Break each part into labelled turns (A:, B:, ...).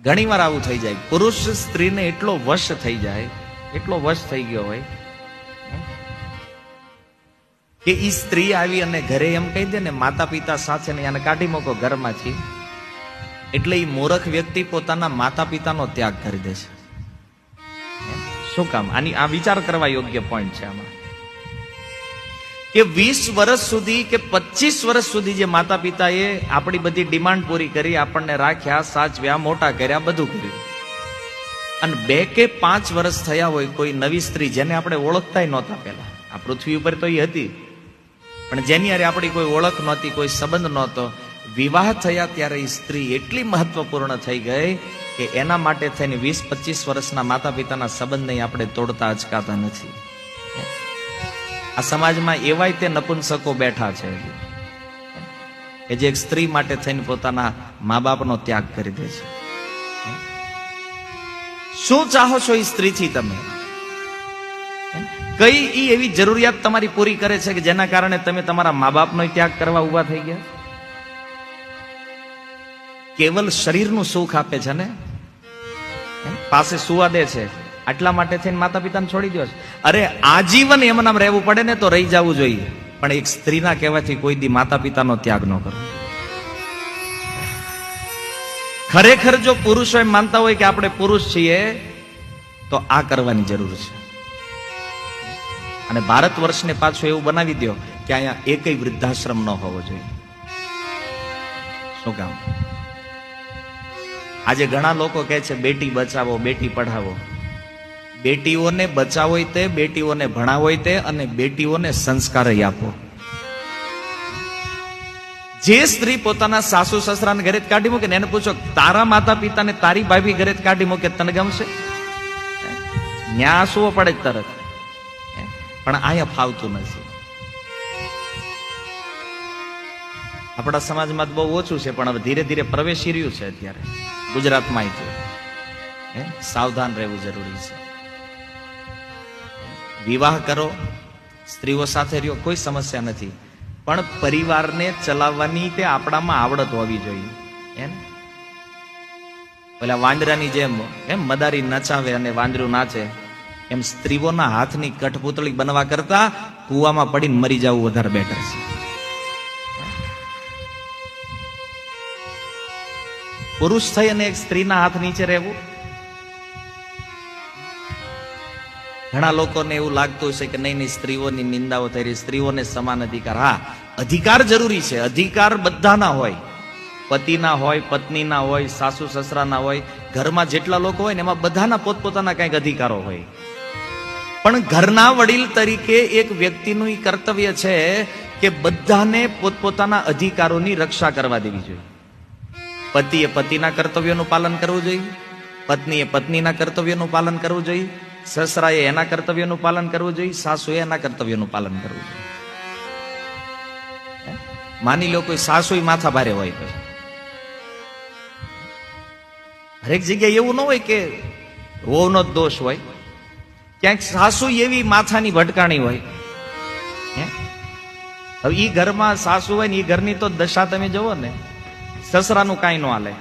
A: ઘણી વાર આવું થઈ જાય, પુરુષ સ્ત્રીને એટલો વશ થઈ જાય, એટલો વશ થઈ ગયો હોય કે ઈ સ્ત્રી આવી અને ઘરે એમ કહી દે ને માતા પિતા સાથે ને એને કાઢી મૂકો ઘરમાંથી, એટલે ઈ મૂર્ખ વ્યક્તિ પોતાના માતા પિતાનો ત્યાગ કરી દે છે. શું કામ? આની આ વિચાર કરવા યોગ્ય પોઈન્ટ છે આમાં કે 20 વર્ષ સુધી કે 25 વર્ષ સુધી જે માતા પિતાએ આપણી બધી ડિમાન્ડ પૂરી કરી, આપણને રાખ્યા, સાચવ્યા, મોટા કર્યા, બધું કર્યું, અને 2 કે 5 વર્ષ થયા હોય કોઈ નવી સ્ત્રી જેને આપણે ઓળખતા નહોતા, પહેલા આ પૃથ્વી ઉપર તો એ હતી પણ જેની હારે આપણી કોઈ ઓળખ નહોતી, કોઈ સંબંધ નહોતો, વિવાહ થયા ત્યારે એ સ્ત્રી એટલી મહત્વપૂર્ણ થઈ ગઈ કે એના માટે થઈને 20-25 વર્ષના માતા પિતાના સંબંધને આપણે તોડતા અચકાતા નથી. આ સમાજમાં એવાય તે નપુંસકો બેઠા છે કે જે એક સ્ત્રી માટે થઈને પોતાના મા બાપનો ત્યાગ કરી દે છે. શું ચાહો છો એ સ્ત્રીથી? તમે કઈ ઈ એવી જરૂરિયાત તમારી પૂરી કરે છે કે જેના કારણે તમે તમારા મા બાપનો ત્યાગ કરવા ઉભા થઈ ગયા? કેવલ શરીરનું સુખ આપે છે ને, પાસે સુવા દે છે, આટલા માટે થઈને માતા પિતાને છોડી દો છે. અરે આજીવન એમના રહેવું પડે ને તો રહી જવું જોઈએ, પણ એક સ્ત્રીના કહેવાથી કોઈ દી માતા પિતાનો ત્યાગ ન કરો. ખરેખર જો પુરુષો એમ માનતા હોય કે આપણે પુરુષ છીએ તો આ કરવાની જરૂર છે. અને ભારત વર્ષને પાછું એવું બનાવી દો કે અહીંયા એકય વૃદ્ધાશ્રમ ન હોવો જોઈએ. શું કામ? આજે ઘણા લોકો કહે છે બેટી બચાવો, બેટી પઢાવો. બેટીઓને બચાવો તે, બેટીઓને ભણાવો તે, અને બેટીઓને સંસ્કાર આપો. જે સ્ત્રી પોતાના સાસુ સસરાને ઘરે જ કાઢી મૂકે ને એને પૂછો તારા માતા પિતાને તારી ભાભી ઘરે જ કાઢી મૂકે તને ગમશે? ન્યા આંસુઓ પડે જ તરત. પણ અહીંયા ફાવતું નથી. આપણા સમાજમાં બહુ ઓછું છે પણ હવે ધીરે ધીરે પ્રવેશી રહ્યું છે. અત્યારે ગુજરાતમાં સાવધાન રહેવું જરૂરી છે. વિવાહ કરો, સ્ત્રીઓ સાથે રહ્યો, કોઈ સમસ્યા નથી, પણ પરિવારને ચલાવવાની તે આપણામાં આવડત હોવી જોઈએ. પેલા વાંદરાની જેમ મદારી નચાવે અને વાંદરું નાચે, એમ સ્ત્રીઓના હાથની કઠપૂતળી બનવા કરતા કુવામાં પડીને મરી જવું વધારે બેટર છે. પુરુષ થઈ અને એક સ્ત્રીના હાથ નીચે રહેવું. ઘણા લોકોને એવું લાગતું હશે કે નહીં સ્ત્રીઓની નિંદાઓ થઈ રહી, સ્ત્રીઓને સમાન અધિકાર. હા, અધિકાર જરૂરી છે. અધિકાર બધાના હોય, પતિના હોય, પત્નીના હોય, સાસુ સસરાના હોય, ઘરમાં જેટલા લોકો હોય ને એમાં બધાના પોતપોતાના કંઈક અધિકારો હોય. પણ ઘરના વડીલ તરીકે એક વ્યક્તિનું ઈ કર્તવ્ય છે કે બધાને પોતપોતાના અધિકારોની રક્ષા કરવા દેવી જોઈએ. પતિએ પતિના કર્તવ્યોનું પાલન કરવું જોઈએ, પત્નીએ પત્નીના કર્તવ્યોનું પાલન કરવું જોઈએ, સસરાએ એના કર્તવ્યનું પાલન કરવું જોઈએ, સાસુએ એના કર્તવ્યનું પાલન કરવું જોઈએ. માની લો કોઈ સાસુ માથા ભારે હોય, પછી હરેક જગ્યાએ એવું ન હોય કે વહુનો જ દોષ હોય. ક્યાંક સાસુ એવી માથાની ભટકાણી હોય. હવે ઈ ઘરમાં સાસુ હોય ને ઈ ઘરની તો દશા તમે જુઓ ને, સસરાનું કાંઈ ન હાલે,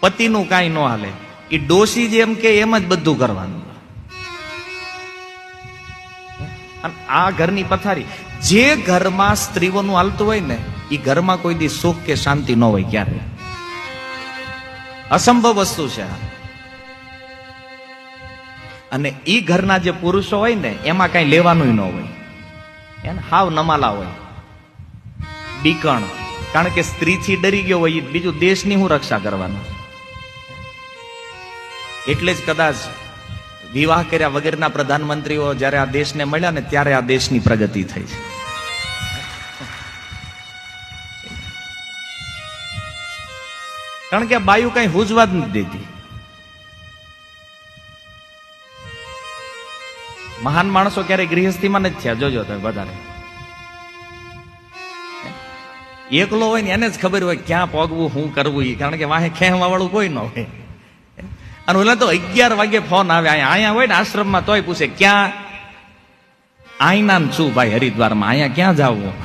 A: પતિનું કાંઈ ન હાલે, ઈ ડોશી જેમ કે એમ જ બધું કરવાનું. આ ઘરની પથારી. જે ઘરમાં સ્ત્રીઓનું હાલતું હોય ને એ ઘરમાં કોઈ દી સુખ કે શાંતિ ન હોય, ક્યારે. અસંભવ વસ્તુ છે. અને ઈ ઘરના જે પુરુષો હોય ને એમાં કઈ લેવાનું ન હોય, એને હાવ નમાલા હોય, બીકણ. કારણ કે સ્ત્રીથી ડરી ગયો હોય, બીજું દેશની હું રક્ષા કરવાનું. એટલે જ કદાચ વિવાહ કર્યા વગરના પ્રધાનમંત્રીઓ જ્યારે આ દેશને મળ્યા ને ત્યારે આ દેશની પ્રગતિ થઈ છે. કારણ કે બાયુ કઈ હુજવા જ નથી દેતી. મહાન માણસો ક્યારેય ગૃહસ્થીમાં નથી થયા, જોજો તમે વધારે. એકલો હોય ને એને જ ખબર હોય ક્યાં પગવું, શું કરવું. કારણ કે વાહે ખેંચવા વાળું કોઈ ન હોય. અને ઓલા તો 11 વાગે ફોન આવે. અહીંયા હોય ને આશ્રમમાં તોય પૂછે ક્યાં? આઈના છું ભાઈ હરિદ્વારમાં, અહીંયા ક્યાં જાવું?